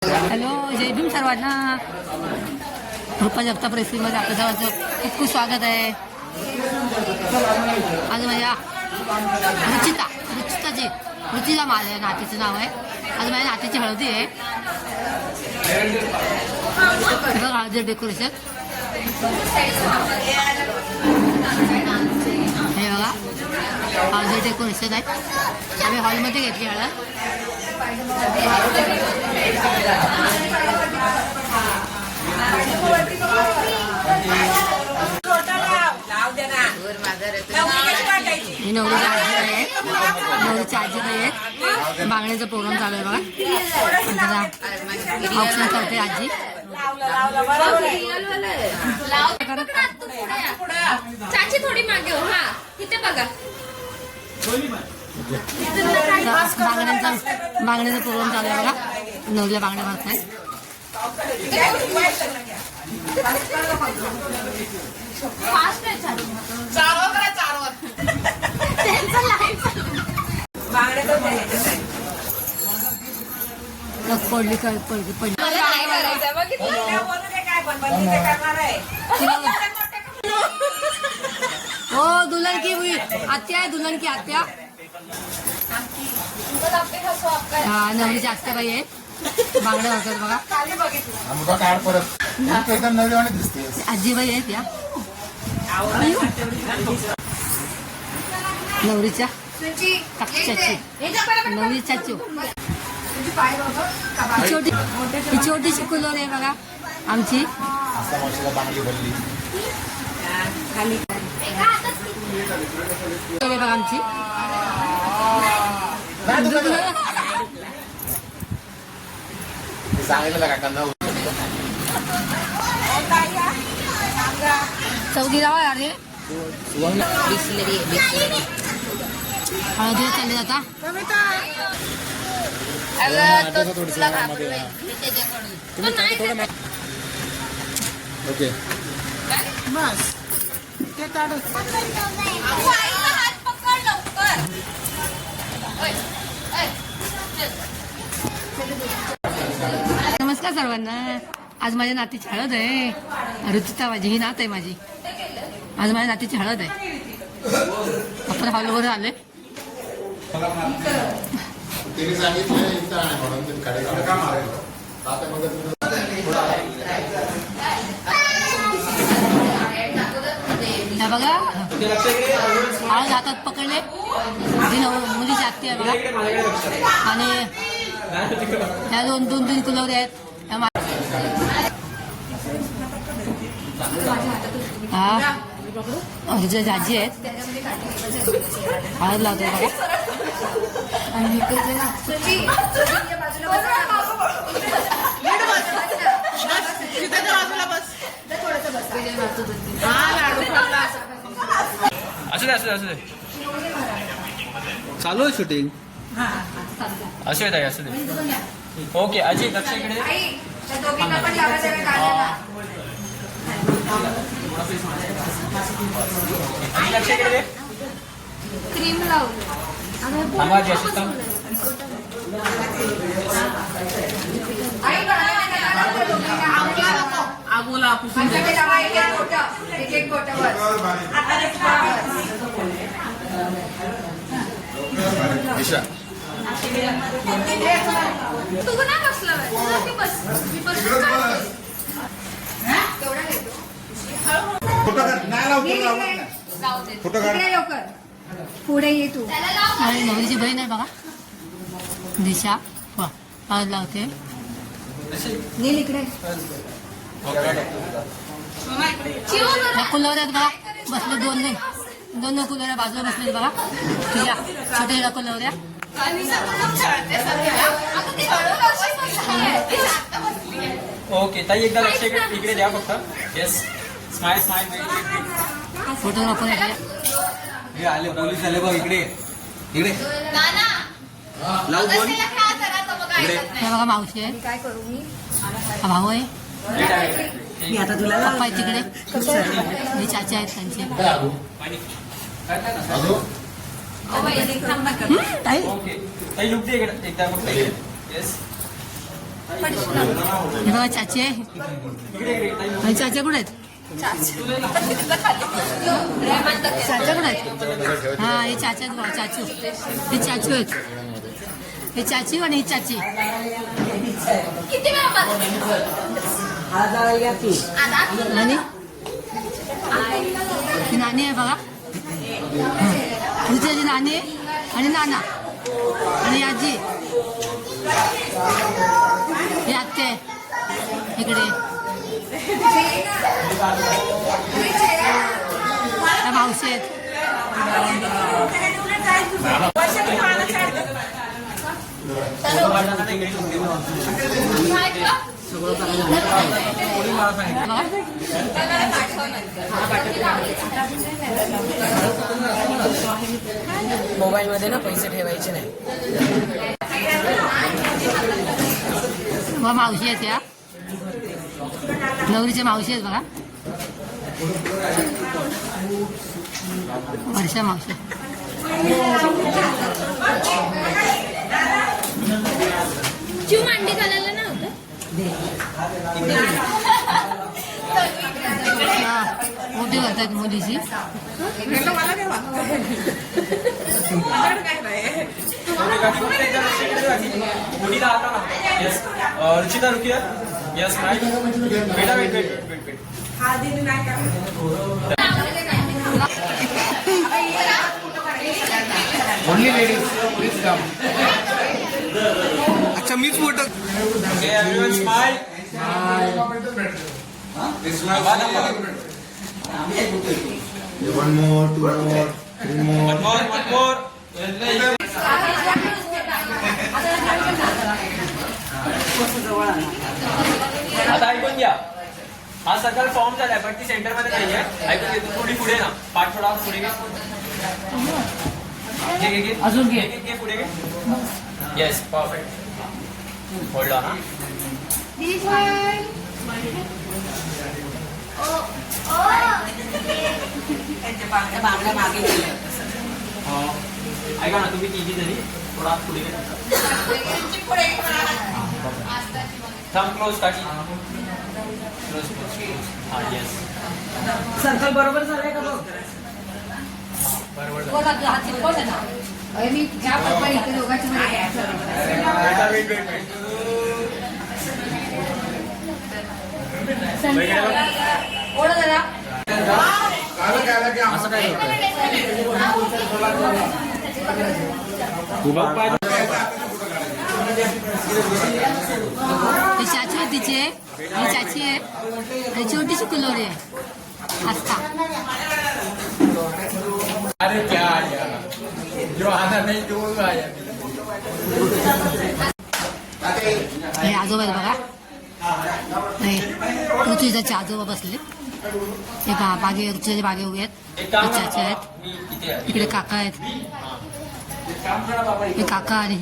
Hello, जय भीम सर्वांना. कृपा जगताप रेसिपीमध्ये आपल्या सर्वांचं खूप खूप स्वागत आहे. आज माझ्या रुचिता माझ्या नातीचं नाव आहे. आज माझ्या नातीची हळदी आहे. बघा हळदी डेकोरेशन. हे बघा हळदी डेकोरेशन आहे. आम्ही हॉलमध्ये घेतली हळद. ही नवरीची आजी आहे. नवरीची आजी आहे. बांगड्याचा प्रोग्राम चालू आहे बघा. ऑप्शन करते आजी. चाची थोडी मागे हो. हा इथे बघा. बांगड्याचा प्रोग्राम चालू आहे बघा. नवरीला बांगड्या मारत नाही. फास्ट आहे चालू. पडली हो दुल्हन की हुई आत्या आहे. दुल्हन की आत्या. हा नवरीची आत्याबाई आहे. बांगड्या होतात बघा. आजीबाई आहेत या नवरीच्या चाची. नवरी चाचू. छोटीशी कुलोर आहे बघा आमची. बघा आमची चौकी जावा अरे हळदी चालली जाता. ओके बस ते काढ. नमस्कार सर्वांना. आज माझ्या नातीची हळद आहे. रुचिता माझी ही नात आहे माझी. आज माझ्या नातीची हळद आहे. आपण हॉलवर आले. बघा हळद हातात पकडले. मुलीची आत्ती आहे बघा. आणि ह्या दोन कुलवरे आहेत. हा हिच्या आजी आहेत. हळद लावतो बघा. असू दे चालू आहे शूटिंग. असू दे असू दे. ओके अजय लक्ष इकडे. लक्ष इकडे. क्रीम लावू. तू ना बसला लवकर पुढे ये तू. नवरीची बहीण आहे बघा दिशा. हळद लावते. नील इकडे. कुलवऱ्यात बघा बसले. दोन कुलवऱ्या बाजूला बसले बघा. तुझ्या छोट्या कुलवऱ्या. ओके ताई एकदा लक्ष इकडे द्या फक्त. Yes smile smile. फोटोग्राफर आहे. हे आले पोलीस आले बघ इकडे. इकडे लावू फोन. हे बघा मावशी आहे. काय करू मी. हा भाऊ आहे. आता तुला पप्पा आहे तिकडे. हे चाचे आहेत त्यांचे. ओके ताई लुक दे इकडे एकदा फक्त. येस हे बघा चाची आहे आणि चाचा कुठे आहेत चाचा कुठे आहेत हा हे चाचा आहेत बघा चाचू हे चाचू आहेत हे चाची आणि ही चाची किती वेळा आणि ही नानी आहे बघा तुझी नानी आहे आणि नाना आणि आजी ही आत्या आहे इकडे त्या मावशी आहेत मोबाईल मध्ये ना पैसे ठेवायचे नाही. व मावशी आहेत या नवरीच्या मावशी आहेत बघा वर्षा मावशी चिव मांडी घालायला नव्हतं मोठी करतात मुलीची रुचिता रुकिया यस बेटा wait wait wait wait only ladies please come अच्छा मीच photo okay everyone smile One more, two more, three more. one more आता ऐकून घ्या हा सगळा फॉर्म झालाय पण ती सेंटर मध्ये नाहीये ऐकून घे तू थोडी पुढे ना पाठ थोडा पुढे घे अजून घे घे पुढे घे येस परफेक्ट होल्ड ऑन ऐका ना तुम्ही तिघी जरी थोडा पुढे घे थंब क्लोज टाकी क्लोज हा येस सर्कल बरोबर झालंय का बघ. मी ज्या प्रकारे इकडे दोघांची वेट वेट वेट ओढ जरा असं काय ही चाची आहे तिची ही चाची आहे आणि छोटीशी कुलोरी आहे आस्था अरे क्या जो आना नहीं तो वो आया हे आजोबा आहेत बघा हे ऋतुजाचे आजोबा बसले हे बागे ऋतुजाचे बागे उभे आहेत हे चाचे आहेत इकडे काका आहेत हे काका आणि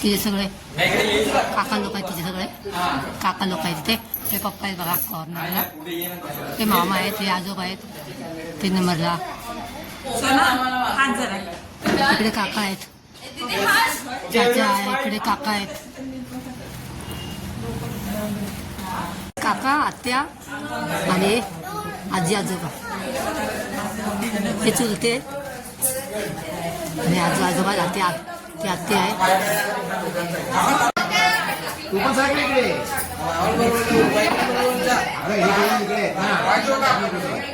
तिचे सगळे काका लोक आहेत तिचे सगळे काका लोक आहेत तिथे हे पप्पा आहेत बघा कॉर्नरला हे मामा आहेत हे आजोबा आहेत 3 नंबरला इकडे काका आहेत चाचा आहे इकडे काका आहेत काका आत्या आणि आजी आजोबा हे चुलते आणि आजोबा आत्या ती आत्या आहे तू पण सांग इकडे अरे इकडे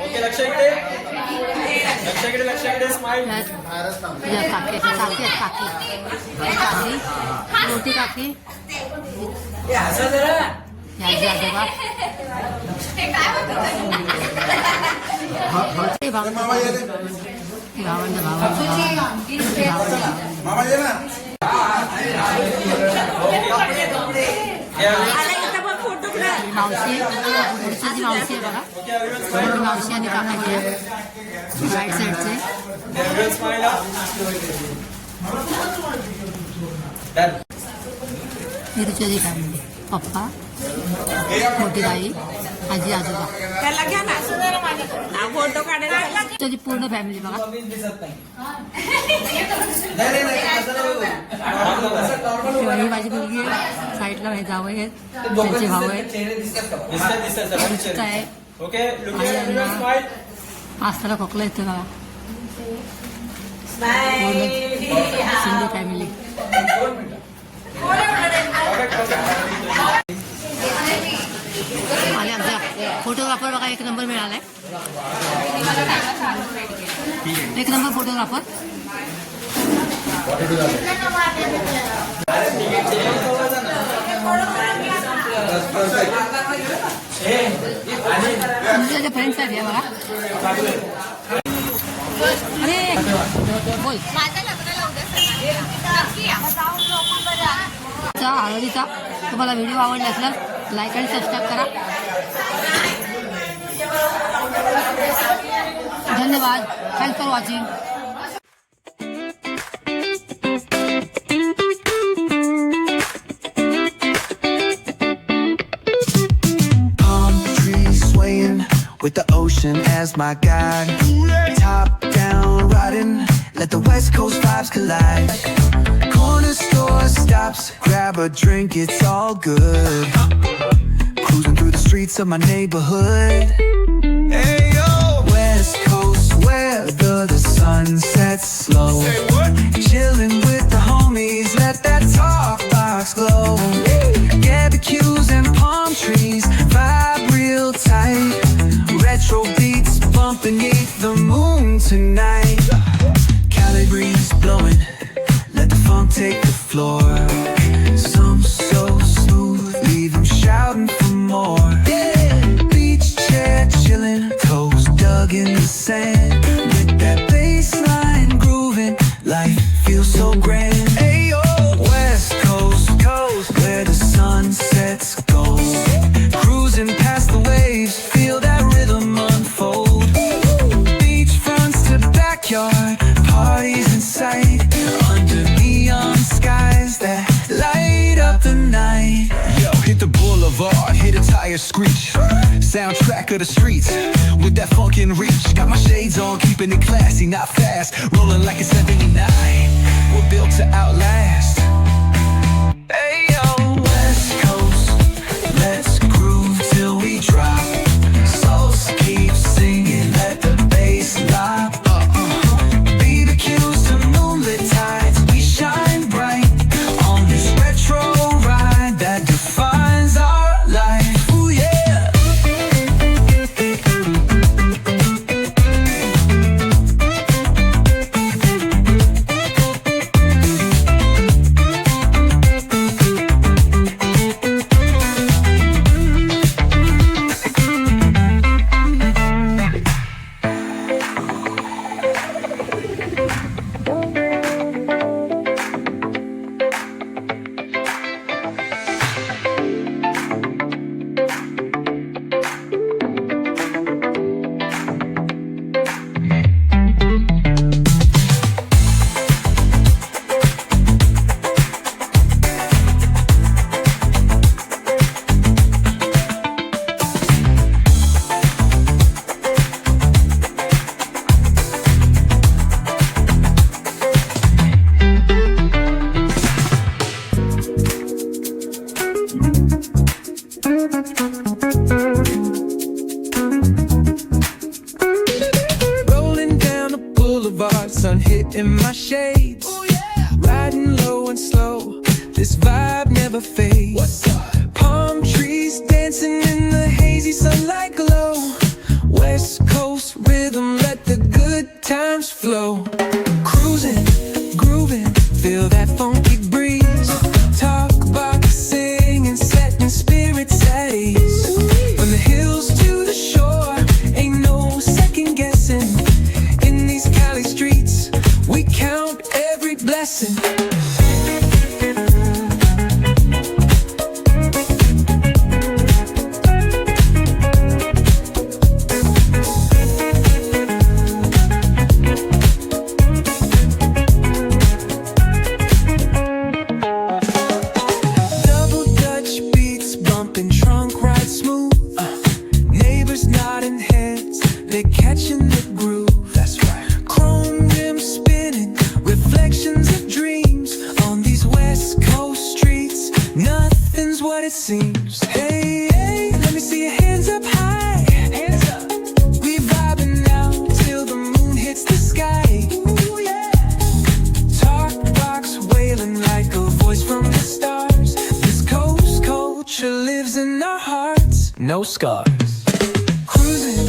ओके लक्ष इकडे लक्ष इकडे स्माइल काकी काकी मोठी काकी आजी आजोबा भावंड मामा ये ना मावशी पुढची मावशी आहे बघा मावशी आणि काकाची आहे राईट साईडचे ही रुची फॅमिली पप्पा मोठी बाई आजी आजोबा फोटो काढायला त्याची पूर्ण फॅमिली बघा. ही माझी मुलगी आहे, साईडला हे जावं आहेत, त्यांचे भाऊ आहेत, दिसतात आहे. Okay smile. आस्ताला खोकला येतो बघा. सिंधी फॅमिली. आणि आमचा फोटोग्राफर बघा एक नंबर मिळालाय. एक नंबर फोटोग्राफर. तुमचे फ्रेंड्स आहेत बघा. अरे बोल. माझ्या लग्नाला उद्या नक्की या. हळदीचा तुम्हाला व्हिडिओ आवडला असल्यास लाईक आणि सबस्क्राईब करा. धन्यवाद. Thanks for watching. With the ocean as my guide, top down riding, let the West Coast vibes collide. Corner store stops, grab a drink, it's all good. Cruising through the streets of my neighborhood. Hey yo, West Coast weather, the sun sets slow. Chilling with the homies, let that talk box glow. Barbecues and palm trees, vibe real tight. Retro beats bumping beneath the moon tonight. Cali breeze blowing, let the funk take the floor. Some so smooth, leave them shouting for more. Beach chair chilling, toes dug in the sand. With that bass line grooving, life feels so grand. Ayo, West Coast, where the sun sets gold. Cruising past the waves, feel that rhythm unfold. Beach fronts to backyard, parties in sight. Under neon skies that light up the night. Yo, hit the boulevard, hit a tire screech. Soundtrack of the streets, with that funkin' reach. Got my shades on, keeping it classy, not fast. Rolling like it's 79, we're built to outlast. Hey yo, West Coast, let's groove till we drop. Souls keep singing, let the bass lock. BBQs to moonlit tides, we shine bright on this retro ride that defines our life. Ooh yeah. Rolling down the boulevard, sun hitting my shades. Riding low and slow, this vibe never fades. Palm trees dancing in the hazy sunlight glow. West Coast rhythm, let the good times flow. Cruising, grooving, feel that funky breeze. Talk about singing, setting spirits at ease. From the hills to the shore, ain't no second guessing. In these Cali streets, we count every blessing. it seems. Hey, hey, let me see your hands up high. Hands up. We vibing now till the moon hits the sky. Ooh, yeah. Talk box wailing like a voice from the stars. This coast culture lives in our hearts. No scars. Cruising,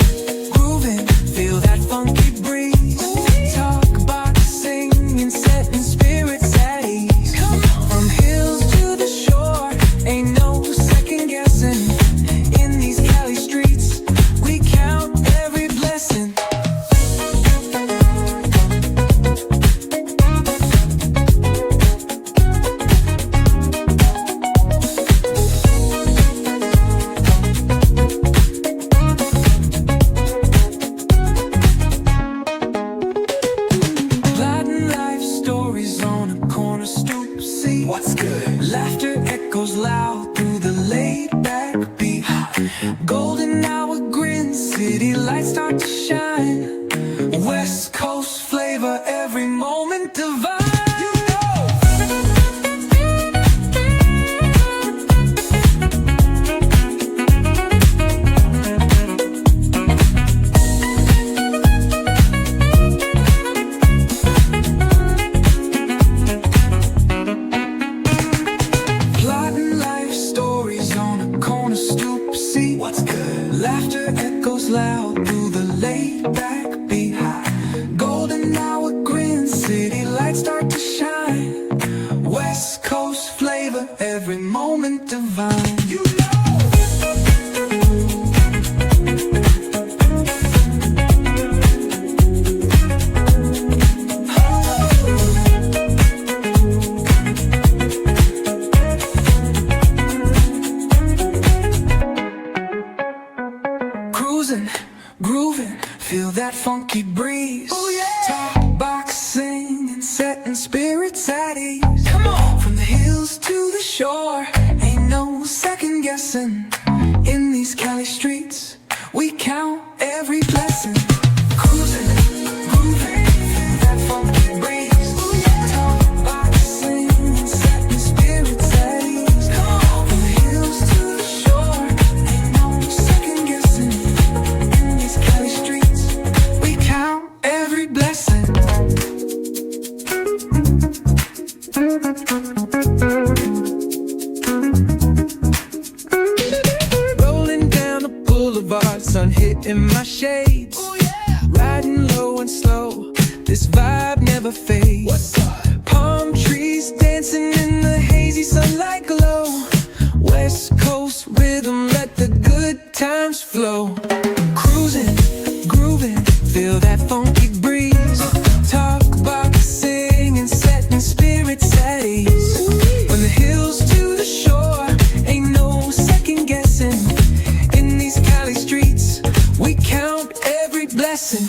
grooving, feel that funky breeze. Talk box singing, setting spirits at ease. From hills to the shore, ain't no second guessing. In these Cali streets, we count every blessing. Plotting life stories on a corner stoop. See what's good. Laughter echoes loud through the laid back beat. Golden hour grin, city lights start to shine. West Coast flavor, every moment divine. You Plotting life stories on a corner stoop. See what's good. Laughter echoes loud through the laid back beat. Golden hour grin, city lights start to shine. West Coast flavor, every moment divine. You Cruising, grooving, feel that funky breeze. Oh yeah. Talk box singing, setting spirits at ease. Come on. From the hills to the shore, ain't no second guessing. In these Cali streets, we count every blessing. Cruising, grooving, feel that funky breeze. Oh yeah. Talk box singing, setting spirits at ease. Come on. From the hills to the shore, ain't no second guessing. In these Cali streets, we count every blessing. Rolling down the boulevard, sun hitting my shades. Riding low and slow, this vibe never fades. What's up? Palm trees dancing in the hazy sunlight glow. West Coast rhythm, let the good times flow. Cruising, grooving, feel that funky breeze. Talk box singing, setting spirits at ease. From the hills to the shore, ain't no second guessing. In these Cali streets, we count every blessing.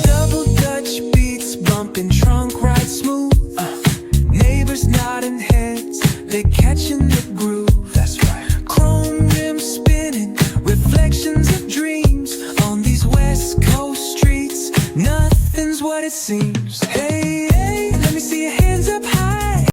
Double Dutch beats bumping, trunk ride smooth. Neighbors nodding heads, they're catching the